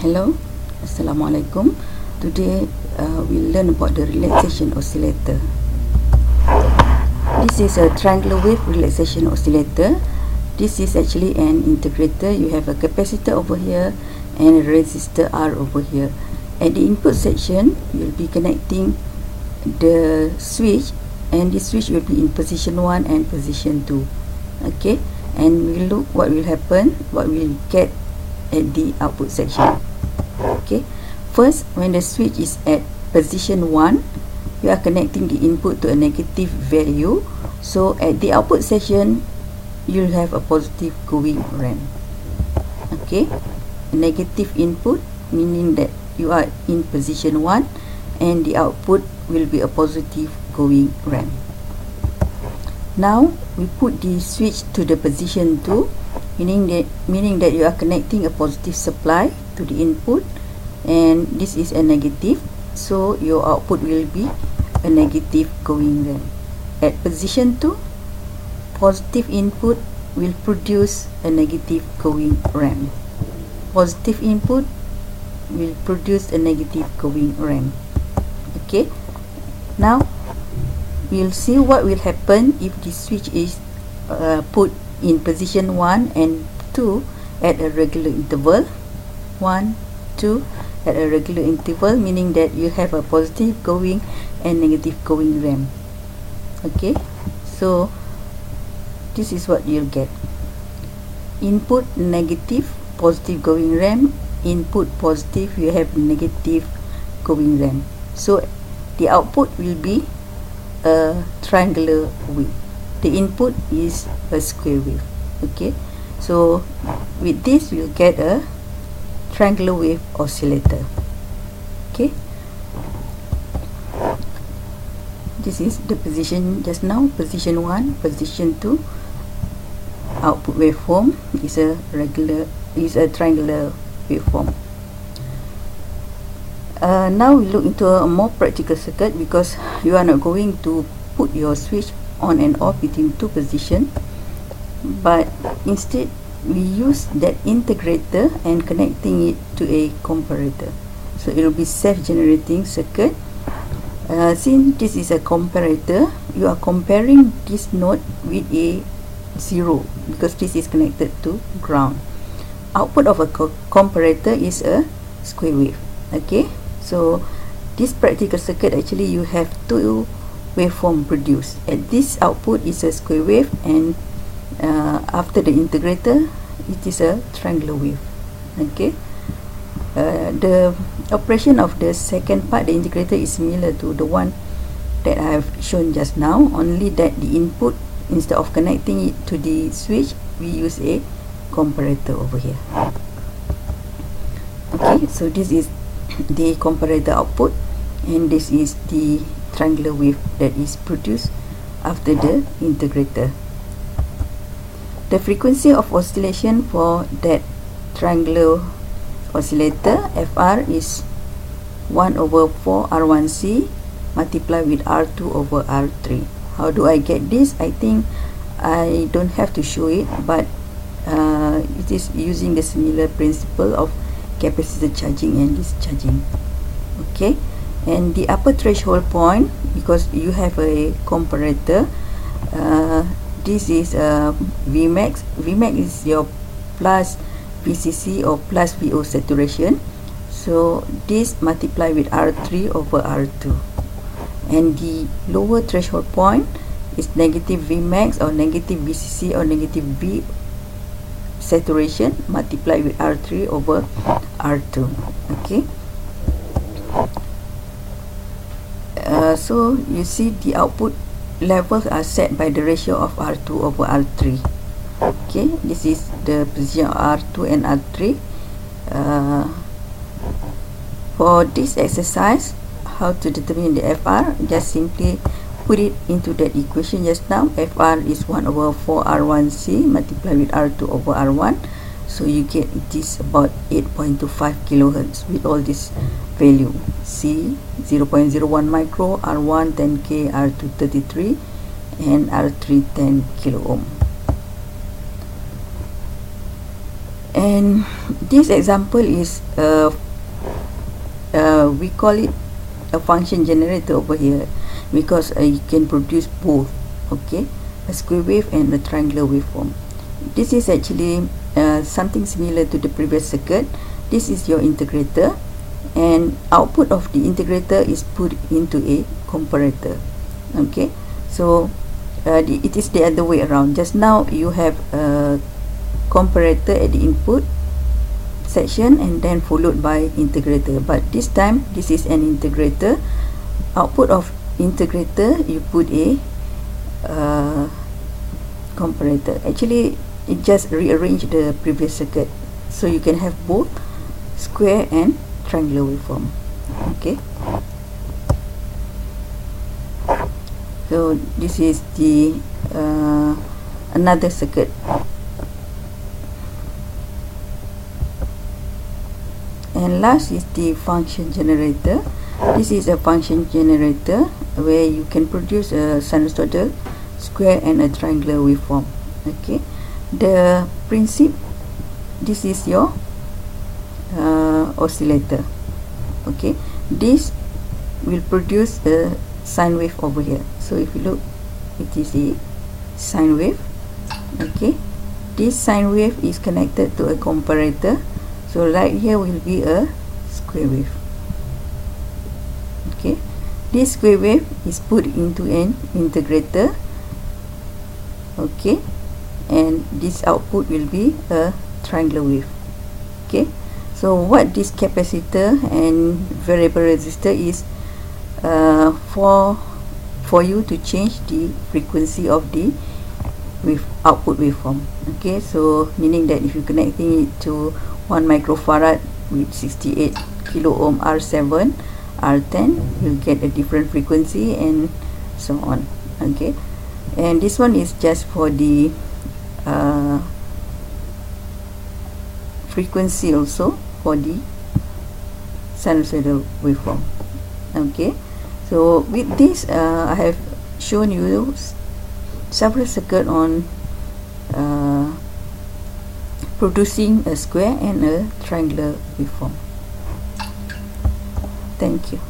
Hello, Assalamualaikum. Today we'll learn about the relaxation oscillator. This is a triangular wave relaxation oscillator. This is actually an integrator. You have a capacitor over here and a resistor R over here. At the input section, you'll be connecting the switch, and this switch will be in position 1 and position 2. Okay, and we'll look what will happen, what we'll get at the output section. Okay, first, when the switch is at position 1, you are connecting the input to a negative value. So at the output section, you'll have a positive going ramp. Okay, a negative input meaning that you are in position 1, and the output will be a positive going ramp. Now we put the switch to the position 2, meaning that you are connecting a positive supply to the input, and this is a negative, so your output will be a negative going ramp. At position 2, positive input will produce a negative going ramp. Positive input will produce a negative going ramp. Okay, now we'll see what will happen if the switch is put in position 1 and 2 at a regular interval. 1, 2 at a regular interval, meaning that you have a positive going and negative going ramp. Okay, so this is what you'll get. Input negative, positive going ramp. Input positive, you have negative going ramp. So the output will be a triangular wave. The input is a square wave. Okay, so with this we'll get a triangular wave oscillator. Okay, this is the position just now, position 1, position 2. Output waveform is a triangular waveform. Now we look into a more practical circuit, because you are not going to put your switch on and off between two positions, but instead we use that integrator and connecting it to a comparator. So it will be self-generating circuit. Since this is a comparator, you are comparing this node with a 0, because this is connected to ground. Output of a comparator is a square wave. Okay, so this practical circuit, actually you have two waveform produced. At this output is a square wave, and after the integrator it is a triangular wave. Okay, the operation of the second part, the integrator, is similar to the one that I have shown just now, only that the input, instead of connecting it to the switch, we use a comparator over here. Okay, so this is the comparator output, and this is the triangular wave that is produced after the integrator. The frequency of oscillation for that triangular oscillator, Fr, is 1 over 4 R1C multiplied with R2 over R3. How do I get this? I think I don't have to show it, but it is using the similar principle of capacitor charging and discharging. Okay, and the upper threshold point, because you have a comparator, this is Vmax. Vmax is your plus VCC or plus VO saturation. So this multiply with R3 over R2, and the lower threshold point is negative Vmax or negative VCC or negative V saturation multiplied with R3 over R2. Okay, so you see the output levels are set by the ratio of R2 over R3. Okay, this is the position of R2 and R3. For this exercise, how to determine the Fr, just simply put it into that equation just now. Fr is 1 over 4 R1C multiplied with R2 over R1. So you get it is about 8.25 kilohertz with all this value. C 0.01 micro, R1 10K, R2 33, and R3 10 kilo ohm. And this example is we call it a function generator over here, because you can produce both, okay, a square wave and a triangular waveform. This is actually something similar to the previous circuit. This is your integrator, and output of the integrator is put into a comparator. Okay, so it is the other way around. Just now you have a comparator at the input section and then followed by integrator, but this time this is an integrator. Output of integrator, you put a comparator. Actually, it just rearrange the previous circuit, so you can have both square and triangular waveform. Okay, so this is the another circuit. And last is the function generator. This is a function generator where you can produce a sinusoidal, square and a triangular waveform. Okay, the principle, this is your oscillator. Okay, this will produce a sine wave over here. So if you look, it is a sine wave. Okay, this sine wave is connected to a comparator, so right here will be a square wave. Okay, this square wave is put into an integrator. Okay, and this output will be a triangular wave. Okay, so what this capacitor and variable resistor is for you to change the frequency of the output waveform. Okay, so meaning that if you connecting it to 1 microfarad with 68 kilo ohm R7 R10, you'll get a different frequency and so on. Okay, and this one is just for the frequency also for the sinusoidal waveform. Okay, so with this I have shown you several circuits on producing a square and a triangular waveform. Thank you.